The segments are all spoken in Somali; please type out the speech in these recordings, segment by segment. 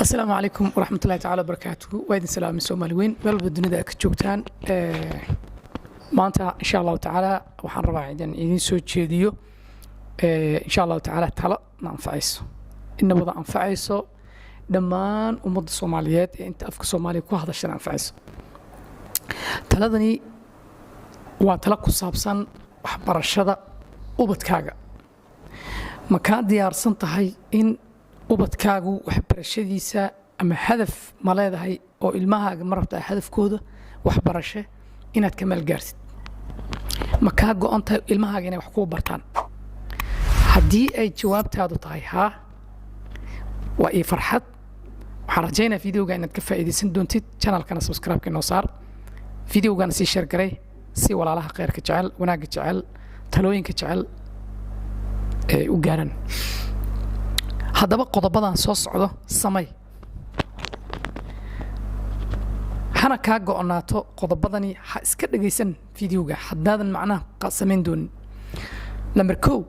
السلام عليكم ورحمة الله تعالى وبركاته وإذن سلام سومالي وين بلبد الدنيا كجوجتان maanta insha Allah taala waxaan rabaa inaan idin soo jeediyo insha Allah taala talo anfacayso inaba anfacayso dhammaan ummadda Soomaaliyeed ee inta afka Soomaaliya ku hadashan anfacayso taladani waa talo ku saabsan waxbarashada ubadkaaga ma ka diyaarsan tahay in ubadkaagu waxbarashadiisa ama hadaf ma leedahay oo ilmahaaga marabta hadafkooda waxbarasho inaad ka meel gaarsid ma ka go'an tahay ilmahaaga inay wax ku bartaan haddii ay jawaabtaadu tahay haa waa ii farxad waxaan rajaynayaa fiidiyoga inaad ka faa'iidaysan doontid channelkana subscribe-ka inoo saar fiidiyogana sii share garay si walaalaha khayrka jecel wanaagga jecel talooyinka jecel ee u gaaran haddaba qodobadan soo socdo samay hana ka go'naato qodobadani ha iska dhageysan fiidiyowga haddaadan macnaha qasamayn doonin number 2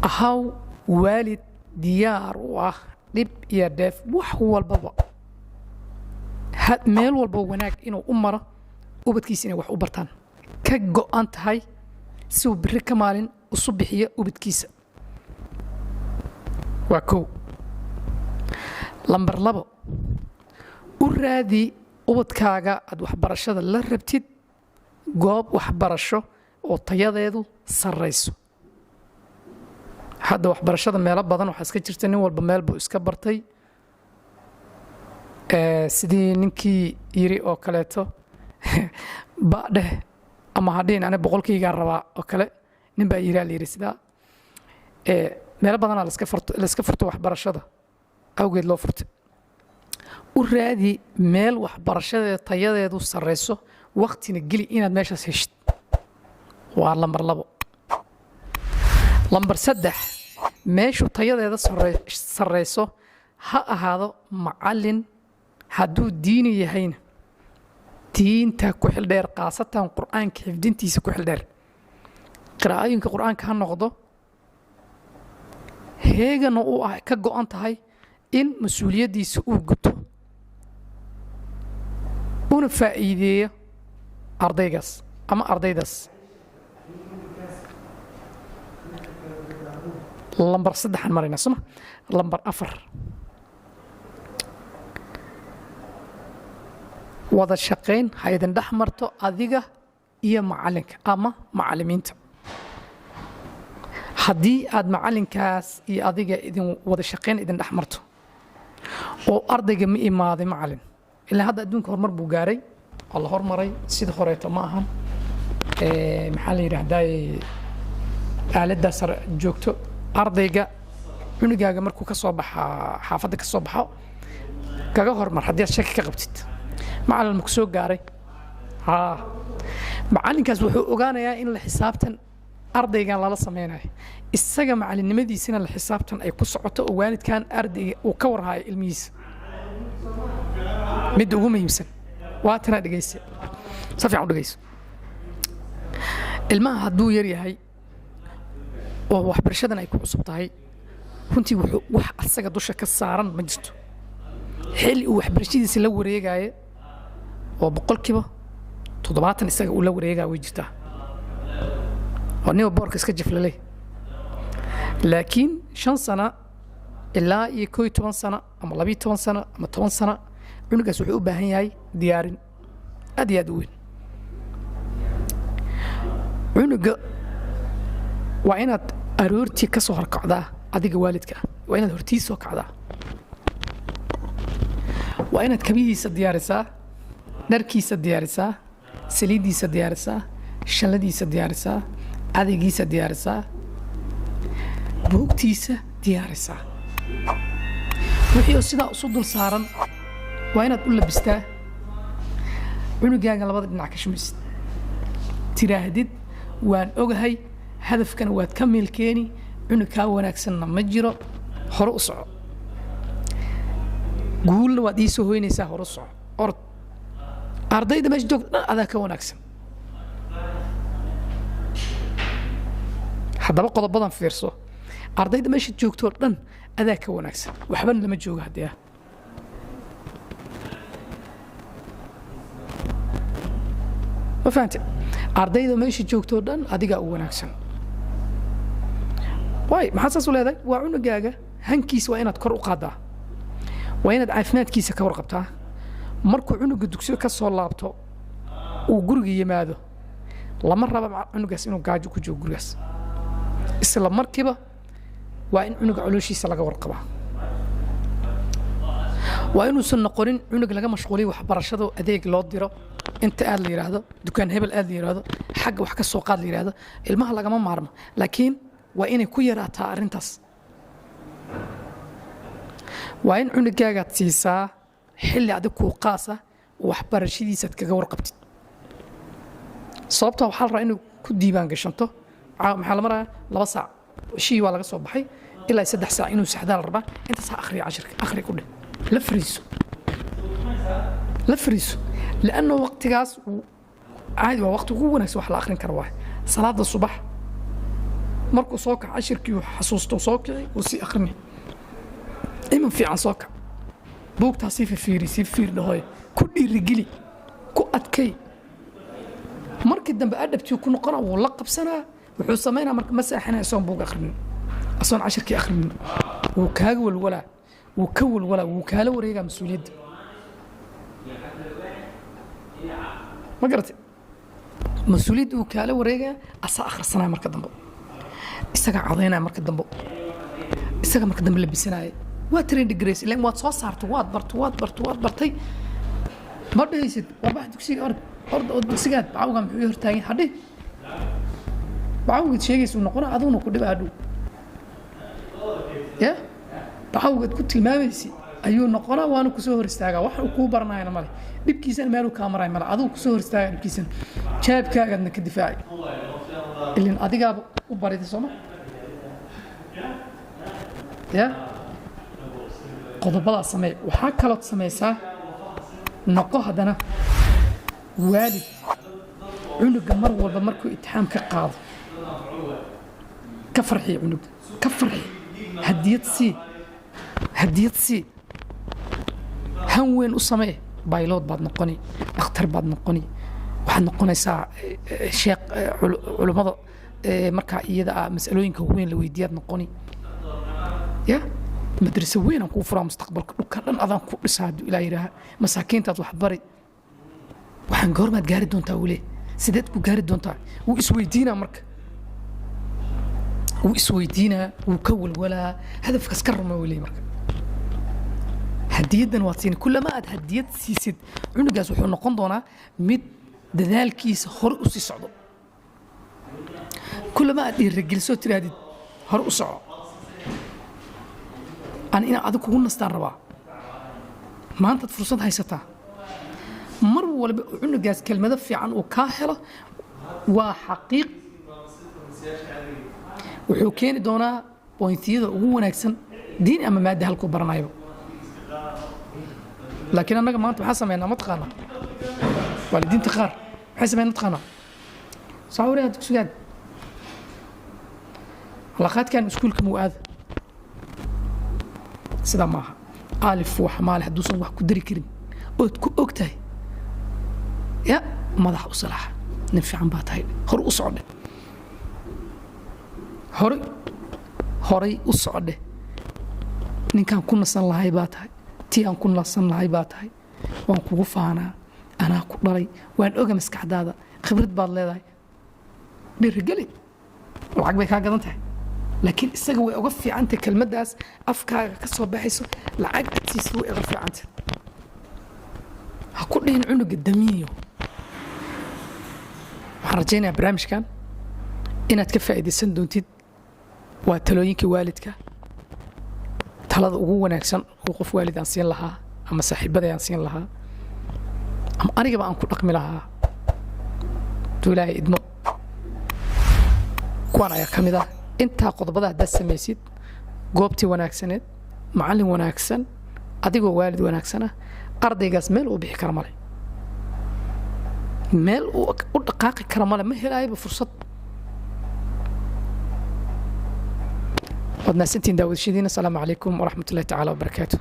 ahaw waalid diyaar u ah dhib iyo dheef wax walbaba meel walba wanaag inuu u maro ubadkiisa inay wax u bartaan ka go'an tahay si uu biri ka maalin u subixiyo ubadkiisa waa kow lambar 2 u raadi ubadkaaga aad waxbarashada la rabtid goob waxbarasho oo tayadeedu sareyso hadda waxbarashada meelo badan waxa iska jirta nin walba meel buu iska bartay sidii ninkii yiri oo kaleeto baadhe ama hadeen ana boqolkiiga rabaa oo kale nin baa yiri sidaa meelo badan la iska furto waxbarashada awgeed loo furtay u raadi meel waxbarashada tayadeedu sareyso waqtina gali inaad meeshaas heshid waa lambar 2 lambar 3 meeshu tayadeeda sareyso ha ahaado macallin hadduu diini yahayna diinta ku xil dheer qaasatan quraanka xifdintiisa ku xil dheer qiraa'ooyinka quraanka ha noqdo heegana uu ka go'an tahay in mas'uuliyadiisa uu guto una faa'iideeyo ardaygaas ama ardaydaas lambar 3 marina soma lambar 4 wada shaqeyn hay'adan dhaxmarto adiga iyo macalinka ama macallimiinta haddii aad macalinkaas iyo adiga idin wada shaqeyn idin dhaxmarto oo ardayga ma imaaday macallin ilaa hadda adduunka horumar buu gaaray oo la hormaray sida horeeto ma ahan maxaa la yiraahdaa aaladda sar joogto ardayga cunugaaga markuu ka soo baxa xaafadda ka soo baxo kaga hormar haddii aad shaki ka qabtid macallin ma ku soo gaaray macallinkaas wuxuu ogaanayaa in la xisaabtan ardaygan lala sameynayo isaga macallinimadiisina la xisaabtan ay ku socoto oo waalidkan ardayga uu ka warhayo ilmihiisa mid ugu muhiimsan waa tana dhageysa si fiican u dhageyso ilmaha hadduu yar yahay oo waxbarashadan ay ku cusub tahay runtii wuxuu wax asaga dusha ka saaran ma jirto xilli uu waxbarashadiisa la wareegayo oo boqolkiiba 70 isaga uu la wareegayo way jirtaa ونيو بوركس كجفللي لكن 5 سنة إلا يكوي 10 سنة أما 12 سنة أما 10 سنة عنقاس وحو باهن ياي ديارين أدي أدوين عنقا وإناد أرورتي كسو هرقعدا أديق والدك وإناد هرتيسو قعدا وإناد كبيديسا ديارسا نركيسا ديارسا سليديسا ديارسا شلديسا ديارسا adeegiisa diyaarisaa buugtiisa diyaarisaa wixii sidaa u dul saaran waa inaad u labistaa cunugaaga labada dhinac ka shumaysid tiraahdid waan ogahay hadafkana waad ka meelkeeni cunugkaa wanaagsanna ma jiro hore u soco guulna waad ii soo hoynaysaa hore u soco orod ardayda meesha joogta dhan adaa ka wanaagsan haddaba qodobadan fiirso ardayda meesha joogto dhan adaa ka wanaagsan waxban lama jooga hadii ma fahamtay ardayda meesha joogto dhan adiga u wanaagsan way maxaa saas u leedahay waa cunugaaga hankiisa waa inaad kor u qaadaa waa inaad caafimaadkiisa ka warqabtaa markuu cunuga dugsiga ka soo laabto uu guriga yimaado lama raba cunugaas inuu gaajo ku joogo gurigaas isla markiiba waa in cunuga calooshiisa laga warqabaa waa inuusan noqonin cunug laga mashquuliyo waxbarashada adeeg loo diro inta aad la yiraahdo dukaan hebel aad la yiraahdo xagga wax ka soo qaad la yiraahdo ilmaha lagama maarmo laakiin waa inay ku yaraataa arintaas waa in cunugaaga siisaa xilli adag ku qaasa waxbarashadiisa kaga warqabtid sababta waxa la rabaa inuu ku diiwaan gashanto maxaa la maraa 2 saac shii waa laga soo baxay ilaa 3 saac inuu saxdaa la rabaa inta saac akhriyo 10 akhri ku dhig la fariiso لأنه وقت جاس عادي وقت هو نفس واحد الآخرين كرواه صلاة الصبح مركو صوك 10 كيو حسوسته صوك وسي آخرني إما في عن صوك بوك تصيف فير ده هاي كل الرجلي كو أتكي مركز دم بأدب تيو كنا قرأ ولقب سنة وحسمينا مركز مسا إحنا يسون بوك آخرين أصلا 10 كي آخرين وكاول ولا وكول ولا وكالة وريجا مسؤولية ما قرأت مسؤولية وكالة وريجا أصلا آخر السنة مركز دمبو إستجا عضينا مركز دمبو إستجا مركز دمبو لبسنا واترين دقريس لأن وات صارت وات برتي برضه يصير وبعد دكسي أرض دكسيات بعوجا محيور تاني حدي بعوجة شيء يسون نقرأ أظن كل بعده يا بعوجة كنت الماويسي أيوة نقرأ وأنا كسور استاجا واحد كوبرنا هنا مالي بكيسن ماله كاميرا ماله أذو كسور استاجا بكيسن شاب كأجد كدفاعي اللي أديك وبريد السما يا قضب الله السماء وحكى له السماء سا نقاه هذانا والد عنق مر ولا مركو اتهام كقاض كفرحي عنق كفرحي هديت سي هون السماء بايلوت بعد نقني اختر بعد نقني waxaan noqonaysaa sheekh culimada marka iyada mas'alooyinka weyn la weydiiyad noqoni ya madrasa weyn aan ku furaa mustaqbalka dhulka dhan adaan ku dhisaado ilaa yiraahdo masaakiintaad wax bari waxaan goormaad gaari doontaa wile sideed ku gaari doontaa wuu isweydiinaa marka wuu ka walwalaa hadafkaas ka rama wile marka hadiyadan waad siin kullama aad hadiyad siisid cunugaas wuxuu noqon doonaa mid dadaalkiisa hor u sii socdo kullama aad dhiirigeliso tiraadid hor u soco أنا إن أذكر كون نستعربا ما أنت فرصة هيستا مر ولا عنو جاز كلمة في عن وكاهلة وحقيق وحكين دونا بوينتيدا وهو نكسن دين أما ما ده الكبر نايبه لكن أنا ما أنت حسب أنا ما تقنا والدين تخار حسب أنا تقنا صوري هذا سجاد علاقات كان مسكولك مؤذ سدا maaha alif wax maal haduusan wax ku dari karin oo ku ogtahay ya madax u salax nin fiican baa tahay hor u socde horay u socde ninkan ku nasan lahay baa tahay tii aan ku nasan lahay baa tahay waan kugu faanaa anaa ku dhalay waan oga maskaxdaada khibrad baad leedahay dhirigeli lacag bay ka gadan tahay لكن استجوا وقف عنك كلمة داس أفكار كسر بحسه لعج تسوي وقف عنك هكون هنا عنق الدمية وحرجينا برامج كان إن تكفى إذا سندون تد وتلوينك والدك تلاذ هو نكسن وقف والد أنسين لها أما صاحب بدأ أنسين لها أم أنا جب أنكون أكمل لها تلاقي إدمو كوانا يا كمدا inta qodobada hada sameeysid goobtii wanaagsaneed macallin wanaagsan adigoo waalid wanaagsan ardaygaas meel uu bixi karo male meel uu u dhaqaaqi karo male ma helaayba fursad waad mahadsantihiin daawadashadiina. asalaamu calaykum waraxmat ullahi tacaala wabarakaatu.